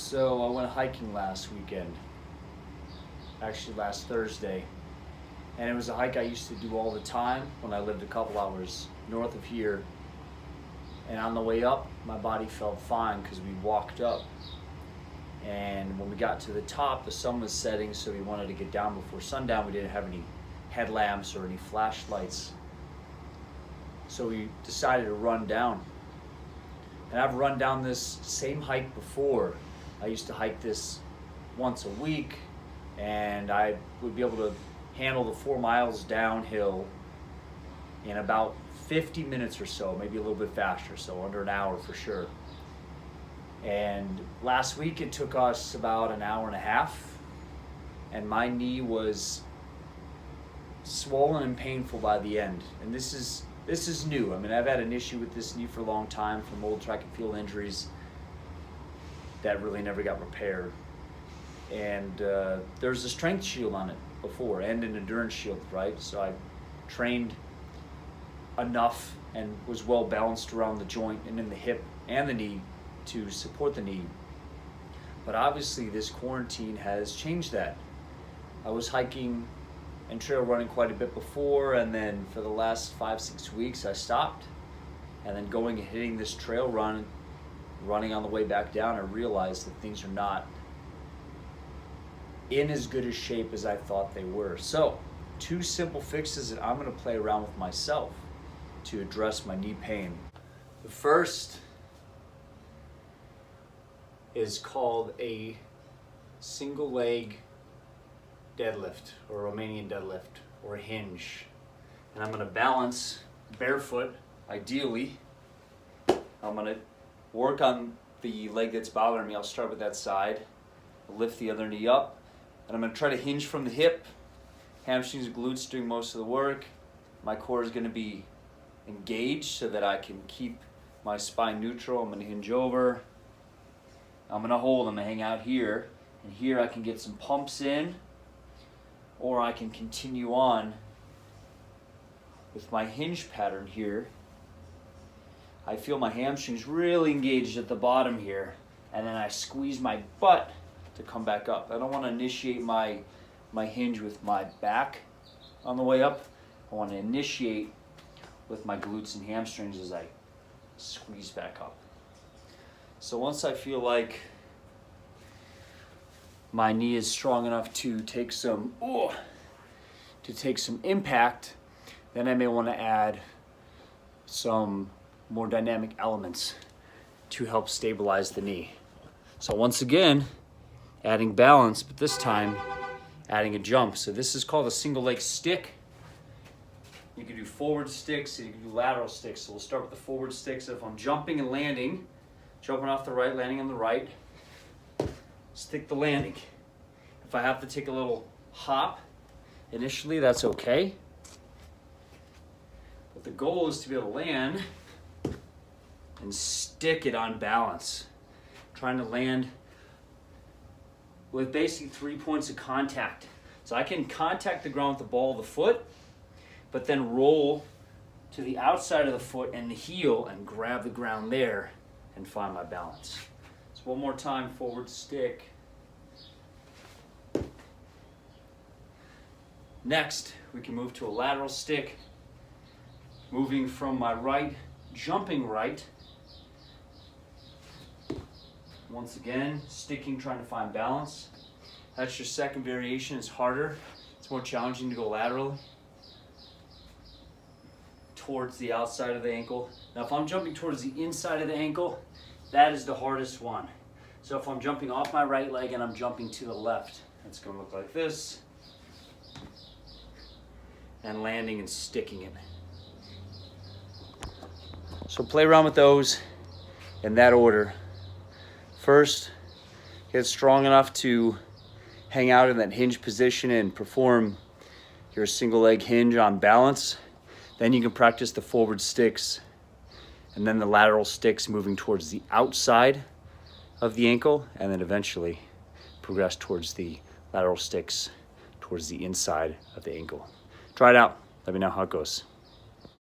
So I went hiking last weekend, actually last Thursday, and it was a hike I used to do all the time when I lived a couple hours north of here. And on the way up, my body felt fine because we walked up. And when we got to the top, the sun was setting, so we wanted to get down before sundown. We didn't have any headlamps or any flashlights. So we decided to run down. And I've run down this same hike before. I used to hike this once a week, and I would be able to handle the 4 miles downhill in about 50 minutes or so, maybe a little bit faster, so under an hour for sure. And last week it took us about an hour and a half, and my knee was swollen and painful by the end. And this is new. I mean, I've had an issue with this knee for a long time from old track and field injuries that really never got repaired. And there's a strength shield on it before and an endurance shield, right? So I trained enough and was well balanced around the joint and in the hip and the knee to support the knee. But obviously this quarantine has changed that. I was hiking and trail running quite a bit before, and then for the last 5-6 weeks I stopped. And then going and hitting this trail run, running on the way back down, I realized that things are not in as good a shape as I thought they were. So 2 simple fixes that I'm going to play around with myself to address my knee pain. The first is called a single leg deadlift, or Romanian deadlift, or a hinge. And I'm going to balance barefoot, ideally. I'm going to work on the leg that's bothering me. I'll start with that side, lift the other knee up, and I'm going to try to hinge from the hip. Hamstrings and glutes doing most of the work. My core is going to be engaged so that I can keep my spine neutral. I'm going to hinge over. I'm going to hold. I'm going to hang out here. And here I can get some pumps in, or I can continue on with my hinge pattern here. I feel my hamstrings really engaged at the bottom here, and then I squeeze my butt to come back up. I don't want to initiate my hinge with my back on the way up. I want to initiate with my glutes and hamstrings as I squeeze back up. So once I feel like my knee is strong enough to take some impact, then I may want to add some more dynamic elements to help stabilize the knee. So once again, adding balance, but this time adding a jump. So this is called a single leg stick. You can do forward sticks, and you can do lateral sticks. So we'll start with the forward sticks. So if I'm jumping and landing, jumping off the right, landing on the right, stick the landing. If I have to take a little hop initially, that's okay. But the goal is to be able to land and stick it on balance. Trying to land with basically 3 points of contact. So I can contact the ground with the ball of the foot, but then roll to the outside of the foot and the heel and grab the ground there and find my balance. So one more time, forward stick. Next, we can move to a lateral stick, moving from my right, jumping right. Once again, sticking, trying to find balance. That's your second variation. It's harder. It's more challenging to go laterally towards the outside of the ankle. Now if I'm jumping towards the inside of the ankle, that is the hardest one. So if I'm jumping off my right leg and I'm jumping to the left, it's going to look like this. And landing and sticking it. So play around with those in that order. First, get strong enough to hang out in that hinge position and perform your single leg hinge on balance. Then you can practice the forward sticks and then the lateral sticks moving towards the outside of the ankle, and then eventually progress towards the lateral sticks towards the inside of the ankle. Try it out. Let me know how it goes.